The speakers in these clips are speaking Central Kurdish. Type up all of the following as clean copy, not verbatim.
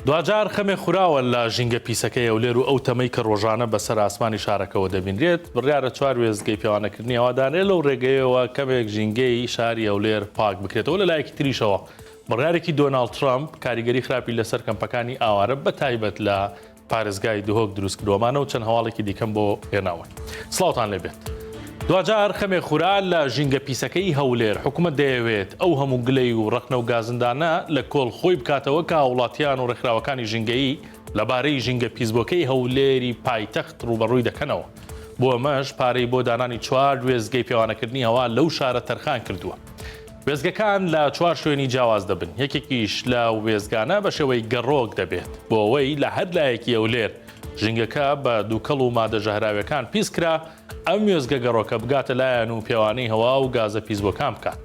دوجار خەمێ خوراوە لە ژینگە پیسەکەی ئەولێر و ئەو تەمەی کە ڕۆژانە بەسەر ئاسمانی شارەکەەوە دەبینرێت بڕیارە چوار وێزگەی پیاوانەکردنی ئەوادانێت لەو ڕێگەیەوە کەمێک ژینگەی شاری ئەولێر پاک بکرێتەوە لە لایەکی تریشەوە بڕیارێکی دۆناڵد ترامپ کاریگەری خراپی لەسەر کەمپەکانی ئاوارە بە تایبەت لە پارێزگای دهۆک دروست کردووەمانە و چەند هەواڵێکی دیکەم بۆ هێناوە. سڵاوتان لێبێت. دوجار خەمێ خورا لە ژینگە پیسەکەی هەولێر حکوومەت دەیەوێت ئەو هەموو گلەی و ڕەخنە و گازندانە لە کۆڵ خۆی بکاتەوە کە وڵاتیان و ڕێکخراوەکانی ژینگەیی لەبارەی ژینگە پیسبۆکەی هەولێری پایتەخت ڕوبەڕووی دەکەنەوە. بۆ ئەمەش پارەی بۆ دانانی چوار وێزگەی پیاوانەکردنی هەوا لەو شارە تەرخان کردووە. وێزگەکان لە چوار شوێنی جیاواز دەبن. یەکێکیش لە وێزگانە بە شێوەی گەڕۆک دەبێت بۆ ئەوەی لە هەر لایەکی ئەولێر ژینگەکە بە دووکەڵ و مادە ژەهراویەکان پیسکرا ئەم وێزگە گەڕۆکە بگاتە لایەن و پیاوانەی هەوا و گازە پیسبۆکان بکات.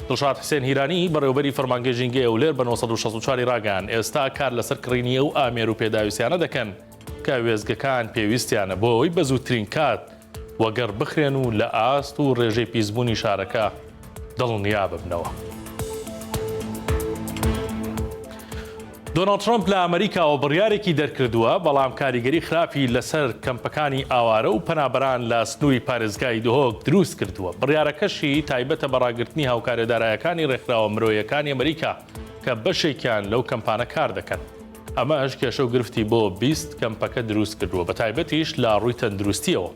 دڵشاد حسێن هیرانی بەڕێوەبەری فەرمانگەی ژینگەی ئەولێر بە 964 ڕاگەیان ئێستا کار لەسەر کڕینی ئەو ئامێر و پێداویستیانە دەکەن کە وێزگەکان پێویستیانە بۆ ئەوەی بە زووترین کات وەگەڕ بخرێن و لە ئاست و ڕێژەی پیسبوونی شارەکە دڵنیا ببنەوە. دۆناڵد ترامپ لە ئەمریکاوە بڕیارێکی دەرکردووە بەڵام کاریگەری خراپی لەسەر کەمپەکانی ئاوارە و پەنابەران لە سنووری پارێزگای دهۆک دروست کردووە. بڕیارەکەشی تایبەتە بەڕاگررتنی هاوکارێدارایەکانی ڕێکخراوە مرۆیەکانی ئەمریکا کە بەشێکیان لەو کەمپانە کار دەکەن. ئەمەش کێشە و گرفتی بۆ 20 کەمپەکە دروست کردووە بە تایبەتیش لە ڕووی تەندروستیەوە.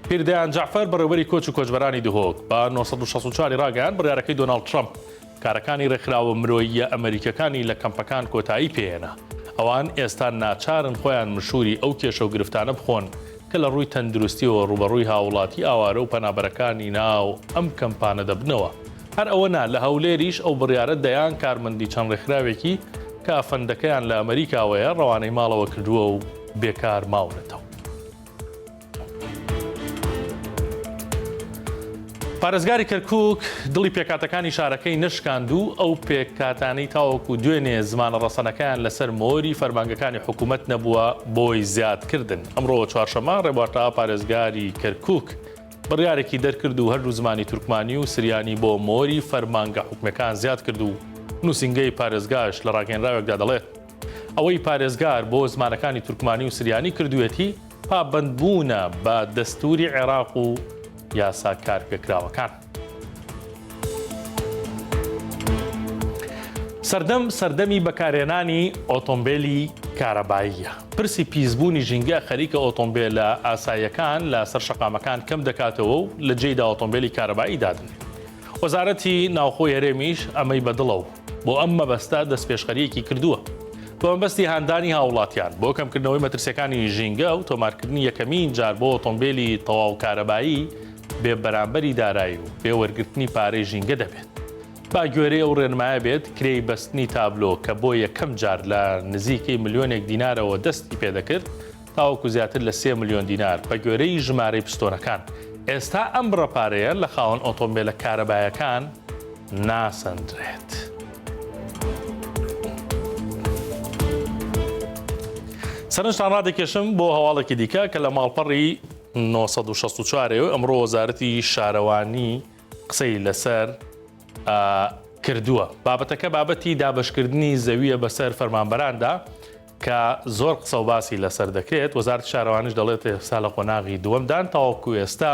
پیردەیان جعفەر بەڕێوەبەری کۆچ و کۆچبەرانی دهۆک بە 964 ڕاگەیان بڕیارەکەی دۆناڵد ترامپ کارەکانی ڕێکخراوە مرۆییە ئەمریکەکانی لە کەمپەکان کۆتایی پێێنە. ئەوان ئێستا ناچارن خۆیان مشوری ئەو کێشە و گرفتانە بخۆن کە لە ڕووی تەندروستیەوە ڕوبەڕووی هاوڵاتی ئاوارە و پەنابەرەکانی ناو ئەم کەمپانە دەبنەوە. هەر ئەوە نا لە هەولێریش ئەو بڕیارە دەیان کارمەندی چەند ڕێکخراوێکی کە ئەفەندەکەیان لە ئەمریکاوەیە ڕەوانەی ماڵەوە کردووە و بێکار ماونەتەوە. پارێزگاری کەرکووک دڵی پێکاتەکانی شارەکەی نشکاند و ئەو پێکاتانەی تاوەکو دوێنێ زمانە ڕەسەنەکان لەسەر مۆری فەرمانگەکانی حکوومەت نەبووە بۆی زیادکردن. ئەمڕۆ چوارشەمە ڕێبوارتەوا پارێزگاری کەرکووک بڕیارێکی دەرکرد و هەردوو زمانی تورکمانی و سریانی بۆ مۆری فەرمانگە حکومەکان زیاد کرد و نووسینگەی پارێزگاش لە ڕاگەنراوێکدا دەڵێت ئەوەی پارێزگار بۆ زمانەکانی تورکمانی و سریانی کردوێتی پابەندبوونە بە دەستوری عێراق و یاسا کار پێکراوەکان. سەردەمی بەکارهێنانی ئۆتۆمبیلی کارەباییە. پرسی پیسبوونی ژینگە خەریکە ئۆتۆمبیلە ئاساییەکان لە سەر شەقامەکان کەم دەکاتەوە و لە جێیدا ئۆتۆمبیلی کارەبایی دادن. وەزارەتی ناوخۆی هەرێمیش ئەمەی بەدڵەوە بۆ ئەم مەبەستە دەستپێشخەریەکی کردووە. بۆ مەبەستی هاندانی هاوڵاتیان بۆ کەمکردنەوەی مەترسیەکانی ژینگە و تۆمارکردنی یەکەمین جار بۆ ئۆتۆمبیلی تەواو کارەبایی بێ بەرامبەری دارایی و بێ وەرگرتنی پارەی ژینگە دەبێت. با گوێرەی ئەو ڕێنمایە بێت کرێی بەستنی تابلۆ کە بۆ یەکەم جار لە نزیکەی ملیۆنێک دینارەوە دەستی پێدەکرد تاوەکو زیاتر لە 3 ملیۆن دینار بە گوێرەی ژمارەی پستۆنەکان. ئێستا ئەم بڕەپارەیە لە خاوەن ئۆتۆمبیلە کارەبایەکان ناسەندرێت. سەرنجتان ڕادێکێشم بۆ هەواڵێکی دیکە کە لە ماڵپەڕی 964 ئەمڕۆ وەزارەتی شارەوانی قسەی لەسەر کردووە. بابەتەکە بابەتی دابشکردنی زەویە بەسەر فەرمانبەراندا کە زۆر قسە و باسی لەسەر دەکرێت. وەزارەتی شارەوانیش دەڵێت ئێستا لە قۆناغی دووەمدان تاوەکو ئێستا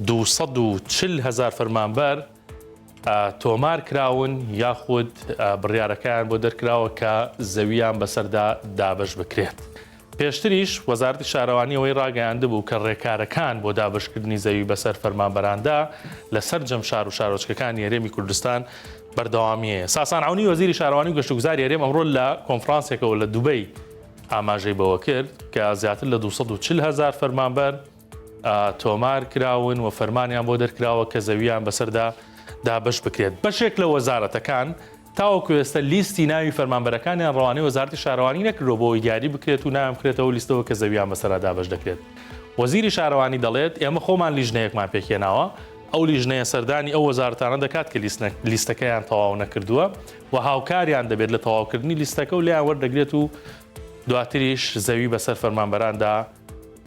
240,000 فەرمانبەر تۆمار کراون یاخود بڕیارەکان بۆ دەرکراوە کە زەویان بەسەردا دابش بکرێت. پێشتریش وەزارەتی شارەوانیەوەی ڕاگەیاندە بوو کە ڕێکارەکان بۆ دابشکردنی زەوی بەسەر فەرمانبەراندا لەسەر جەم شار و شارۆچکەکانی هەرێمی کوردستان بەردەوامیەیە. ساسان عەونی وەزیری شارەوانی و گەشتوگوزاری هەرێم ئەمڕۆ لە کۆنفرانسێکەوە لە دوبەی ئاماژەی بەوە کرد کە زیاتر لە 240,000 فەرمانبەر تۆمار کراون و فەرمانیان بۆ دەرکراوە کە زەویان بەسەردا دابش بکرێت. بەشێک لە وەزارەتەکان تاوەکو ئێستا لیستی ناوی فەرمانبەرەکانیان ڕەوانەی وەزارەتی شارەوانی نەکردەوە بۆ دیاری بکرێت و نام بکرێتەوە لیستەوە کە زەویان بەسەردا دابش دەکرێت. وەزیری شارەوانی دەڵێت ئێمە خۆمان لیژنەیەکمان پێکێناوە ئەو لیژنەیە سەردانی ئەو وەزارەتانە دەکات کە لیستەکەیان تەواو نەکردووە و هاوکاریان دەبێت لە تەواوکردنی لیستەکە و لیان وەردەگرێت و دواتریش زەوی بەسەر فەرمانبەراندا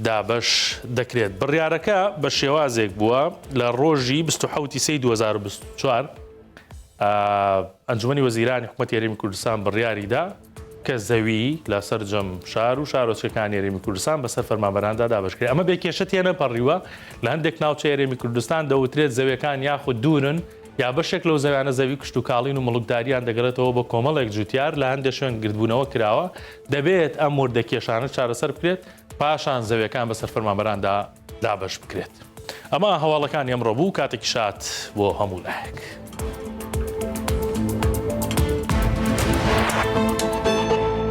دابش دەکرێت. بڕیارەکە بە شێوازێک بووە لە ڕۆژی 27 سەی 2024 ئەنجومەنی وەزیرانی حکوومەتی هەرێمی کوردستان بڕیاریدا کە زەوی لە سەررجەم شار و شارۆچەکانی هەرێمی کوردستان بەسەر فەرمانبەراندا دابشکرێت. ئەمە بێکێشە تێنە پەڕیوە لە هەندێک ناوچە هەرێمی کوردستان دەوترێت زەویەکان یاخود دوورن یا بەشێک لەو زەویانە زەوی کشت و کاڵین و مڵکداریان دەگەڕێتەوە بە کۆمەڵێک جوتیار لە هەندێک شوێن گردبوونەوە کراوە دەبێت ئەم وردەکێشانە چارەسەر بکرێت پاشان زەویەکان بەسەر فەرمانبەراندا دابش بکرێت. ئەمە هەواڵەکانی ئەمڕۆ بوو کاتێکی شات بۆ هەموو لایەک.